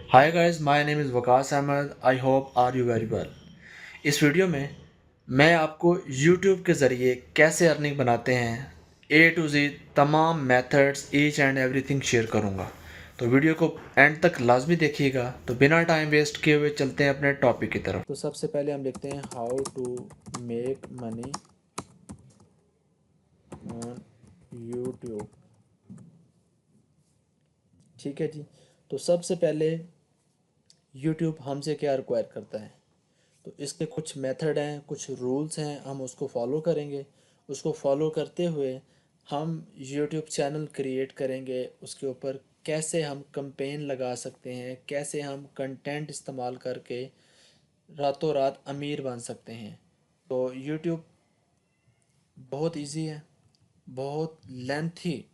Hi guys, my name is Waqas Ahmad. I hope are you very well. इस video में मैं आपको YouTube के ज़रिए कैसे अर्निंग बनाते हैं ए टू जी तमाम methods each and everything share करूंगा। तो वीडियो को एंड तक लाजमी देखिएगा। तो बिना टाइम वेस्ट किए हुए चलते हैं अपने टॉपिक की तरफ। तो सबसे पहले हम लिखते हैं how to make money on YouTube. ठीक है जी। तो सबसे पहले यूट्यूब हमसे क्या रिक्वायर करता है, तो इसके कुछ मेथड हैं, कुछ रूल्स हैं, हम उसको फॉलो करेंगे। उसको फॉलो करते हुए हम यूट्यूब चैनल क्रिएट करेंगे। उसके ऊपर कैसे हम कैंपेन लगा सकते हैं, कैसे हम कंटेंट इस्तेमाल करके रातों रात अमीर बन सकते हैं। तो यूट्यूब बहुत इजी है, बहुत लेंथी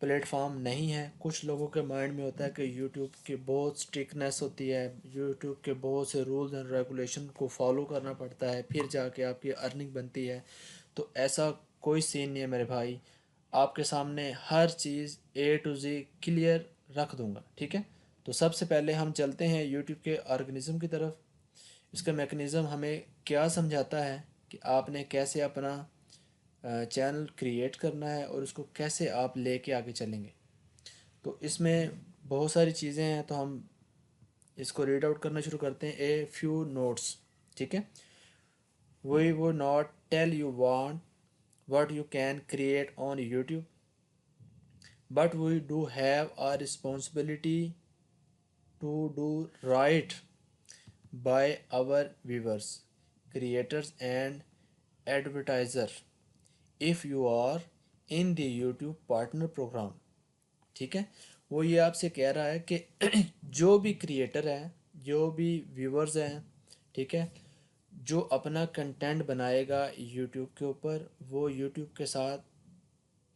प्लेटफॉर्म नहीं है। कुछ लोगों के माइंड में होता है कि यूट्यूब की बहुत स्ट्रिक्टनेस होती है, यूट्यूब के बहुत से रूल्स एंड रेगुलेशन को फॉलो करना पड़ता है, फिर जाके आपकी अर्निंग बनती है। तो ऐसा कोई सीन नहीं है मेरे भाई। आपके सामने हर चीज़ ए टू जी क्लियर रख दूंगा, ठीक है। तो सबसे पहले हम चलते हैं यूट्यूब के ऑर्गेनिज़म की तरफ। इसका मैकेनिज़्म हमें क्या समझाता है कि आपने कैसे अपना चैनल क्रिएट करना है और उसको कैसे आप लेके आगे चलेंगे। तो इसमें बहुत सारी चीज़ें हैं, तो हम इसको रीड आउट करना शुरू करते हैं। ए फ्यू नोट्स, ठीक है। वी वो not tell you want what you can create on YouTube, but we do have a responsibility to do right by our viewers, creators, and advertiser. If you are in the YouTube partner program, ठीक है। वो ये आपसे कह रहा है कि जो भी क्रिएटर हैं, जो भी व्यूअर्स हैं, ठीक है, जो अपना कंटेंट बनाएगा यूट्यूब के ऊपर, वो यूट्यूब के साथ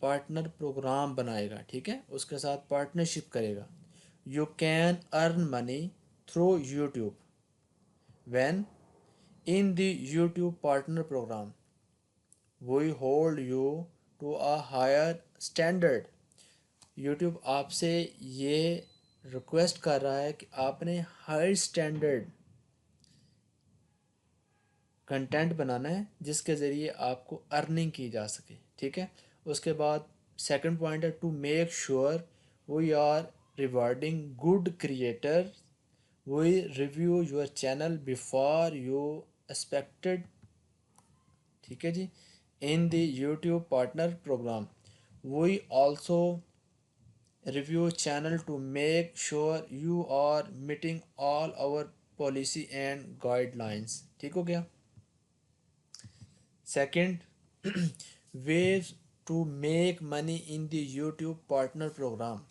पार्टनर प्रोग्राम बनाएगा, ठीक है, उसके साथ पार्टनरशिप करेगा। You can earn money through YouTube when in the YouTube partner program we hold you to a higher standard. YouTube आपसे ये रिक्वेस्ट कर रहा है कि आपने हाई स्टैंडर्ड कंटेंट बनाना है जिसके ज़रिए आपको अर्निंग की जा सके, ठीक है। उसके बाद सेकंड पॉइंट है to make sure we are rewarding good creator, we review your channel before you expected, ठीक है जी। In the YouTube partner program we also review channel to make sure you are meeting all our policy and guidelines, ठीक हो गया। Second, ways to make money in the YouTube partner program.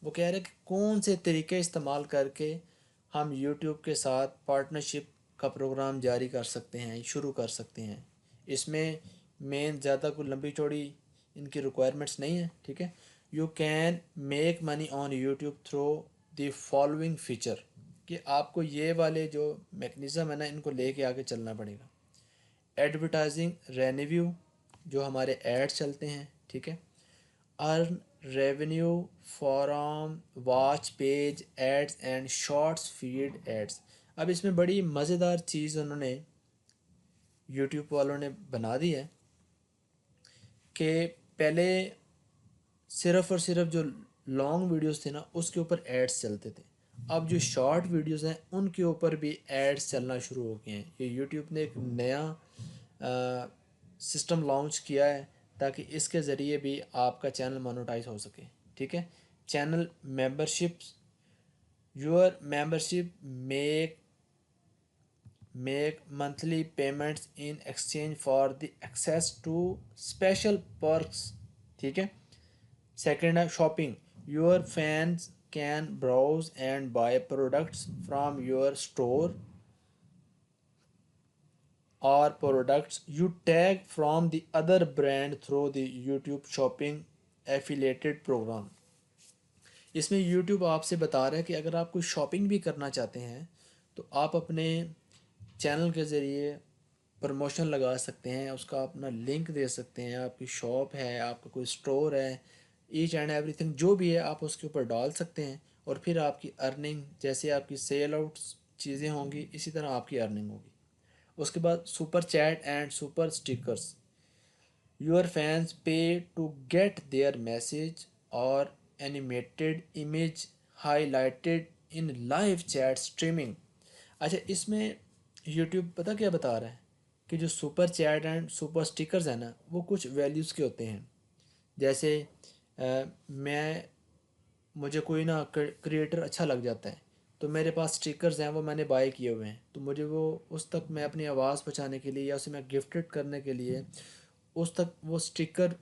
वो कह रहे हैं कि कौन से तरीके इस्तेमाल करके हम यूट्यूब के साथ पार्टनरशिप का प्रोग्राम जारी कर सकते हैं, शुरू कर सकते हैं। इसमें मेन ज़्यादा कोई लंबी चौड़ी इनकी रिक्वायरमेंट्स नहीं है, ठीक है। You can make money on YouTube through the following feature, कि आपको ये वाले जो मैकेनिज़्म है ना, इनको लेके आगे चलना पड़ेगा। एडवर्टाइजिंग रेवेन्यू, जो हमारे एड्स चलते हैं, ठीक है। Earn revenue from watch page ads and shorts feed ads. अब इसमें बड़ी मज़ेदार चीज़ उन्होंने यूट्यूब वालों ने बना दी है कि पहले सिर्फ़ और सिर्फ जो लॉन्ग वीडियोस थे ना, उसके ऊपर एड्स चलते थे। अब जो शॉर्ट वीडियोस हैं उनके ऊपर भी एड्स चलना शुरू हो गए हैं। ये यूट्यूब ने एक नया सिस्टम लॉन्च किया है ताकि इसके ज़रिए भी आपका चैनल मोनेटाइज हो सके, ठीक है। Channel memberships, your membership make monthly payments in exchange for the access to special perks, ठीक है। सेकंड है shopping, your fans can browse and buy products from your store or products you tag from the other brand through the YouTube shopping affiliated program। इसमें YouTube आपसे बता रहा है कि अगर आप कोई शॉपिंग भी करना चाहते हैं तो आप अपने चैनल के ज़रिए प्रमोशन लगा सकते हैं, उसका अपना लिंक दे सकते हैं। आपकी शॉप है, आपका कोई स्टोर है, ईच एंड एवरीथिंग जो भी है आप उसके ऊपर डाल सकते हैं और फिर आपकी अर्निंग, जैसे आपकी सेल आउट चीज़ें होंगी इसी तरह आपकी अर्निंग होगी। उसके बाद super chat and super stickers. Your fans पे टू गेट देयर मैसेज और animated image highlighted in live chat streaming. अच्छा, इसमें यूट्यूब पता क्या बता रहा है कि जो super chat and super stickers हैं ना, वो कुछ वैल्यूज़ के होते हैं। जैसे मैं मुझे कोई ना क्रिएटर अच्छा लग जाता है, तो मेरे पास स्टिकर्स हैं, वो मैंने बाय किए हुए हैं, तो मुझे वो उस तक मैं अपनी आवाज़ पहुँचाने के लिए या उसे मैं गिफ्टेड करने के लिए उस तक वो स्टिकर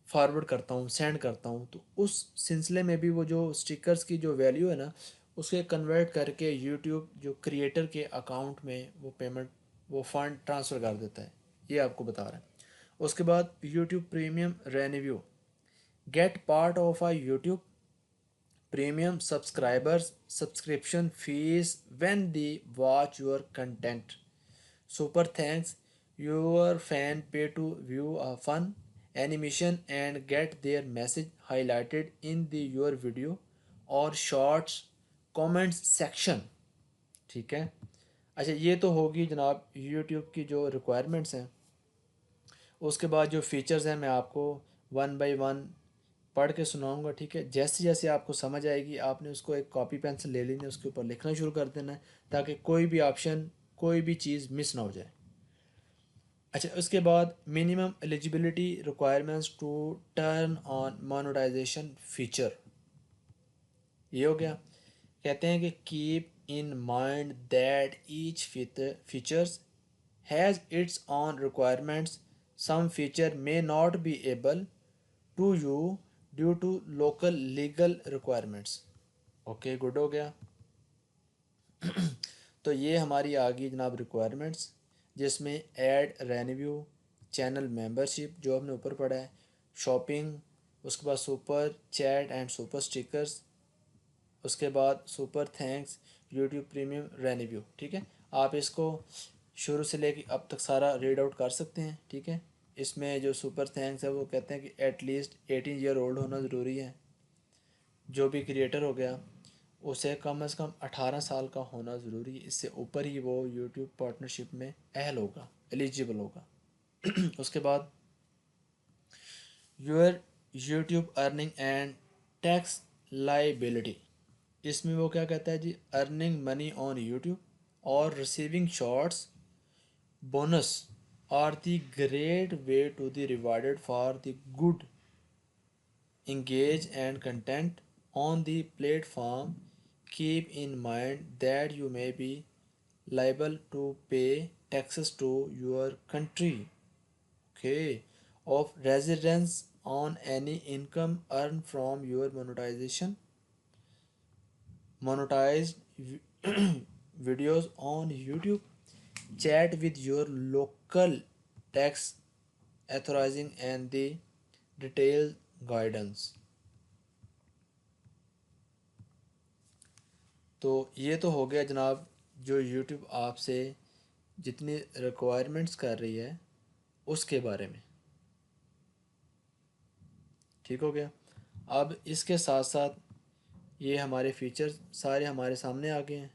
फॉरवर्ड करता हूँ, सेंड करता हूँ। तो उस सिलसिले में भी वो जो स्टिकर्स की जो वैल्यू है ना, उसे कन्वर्ट करके यूट्यूब जो क्रिएटर के अकाउंट में वो पेमेंट, वो फंड ट्रांसफ़र कर देता है। ये आपको बता रहा है। उसके बाद YouTube premium renew. Get part of a YouTube premium subscribers subscription fees when they watch your content. Super thanks, your fan pay to view a fun animation and get their message highlighted in the your video or shorts comments section। ठीक है। अच्छा, ये तो होगी जनाब YouTube की जो requirements हैं। उसके बाद जो फीचर्स हैं मैं आपको वन बाय वन पढ़ के सुनाऊंगा, ठीक है। जैसे जैसे आपको समझ आएगी आपने उसको एक कॉपी पेंसिल ले लेनी है, उसके ऊपर लिखना शुरू कर देना है, ताकि कोई भी ऑप्शन, कोई भी चीज़ मिस ना हो जाए। अच्छा, उसके बाद minimum eligibility requirements to turn on monetization feature. ये हो गया। कहते हैं कि keep in mind that each features has its own requirements. Some feature may not be able to you due to local legal requirements. Okay, good हो गया। तो ये हमारी आ गई जनाब रिक्वायरमेंट्स, जिसमें ऐड रेवेन्यू, चैनल मेंबरशिप जो हमने ऊपर पढ़ा है, शॉपिंग, उसके बाद super chat and super stickers, उसके बाद super thanks, YouTube premium revenue. ठीक है, आप इसको शुरू से लेके अब तक सारा रीड आउट कर सकते हैं। ठीक है, इसमें जो सुपर थैंक्स है वो कहते हैं कि एटलीस्ट 18 ईयर ओल्ड होना ज़रूरी है। जो भी क्रिएटर हो गया उसे कम से कम 18 साल का होना ज़रूरी है, इससे ऊपर ही वो यूट्यूब पार्टनरशिप में अहल होगा, एलिजिबल होगा। उसके बाद your YouTube earning and tax liability. इसमें वो क्या कहता है जी, अर्निंग मनी ऑन यूट्यूब और receiving shorts bonus are the great way to the rewarded for the good engage and content on the platform. Keep in mind that you may be liable to pay taxes to your country, okay, of residence on any income earned from your monetized videos on YouTube. Chat with your local tax authorizing and the detailed guidance। तो ये तो हो गया जनाब जो YouTube आपसे जितनी requirements कर रही है उसके बारे में। ठीक हो गया। अब इसके साथ साथ ये हमारे फीचर्स सारे हमारे सामने आ गए हैं।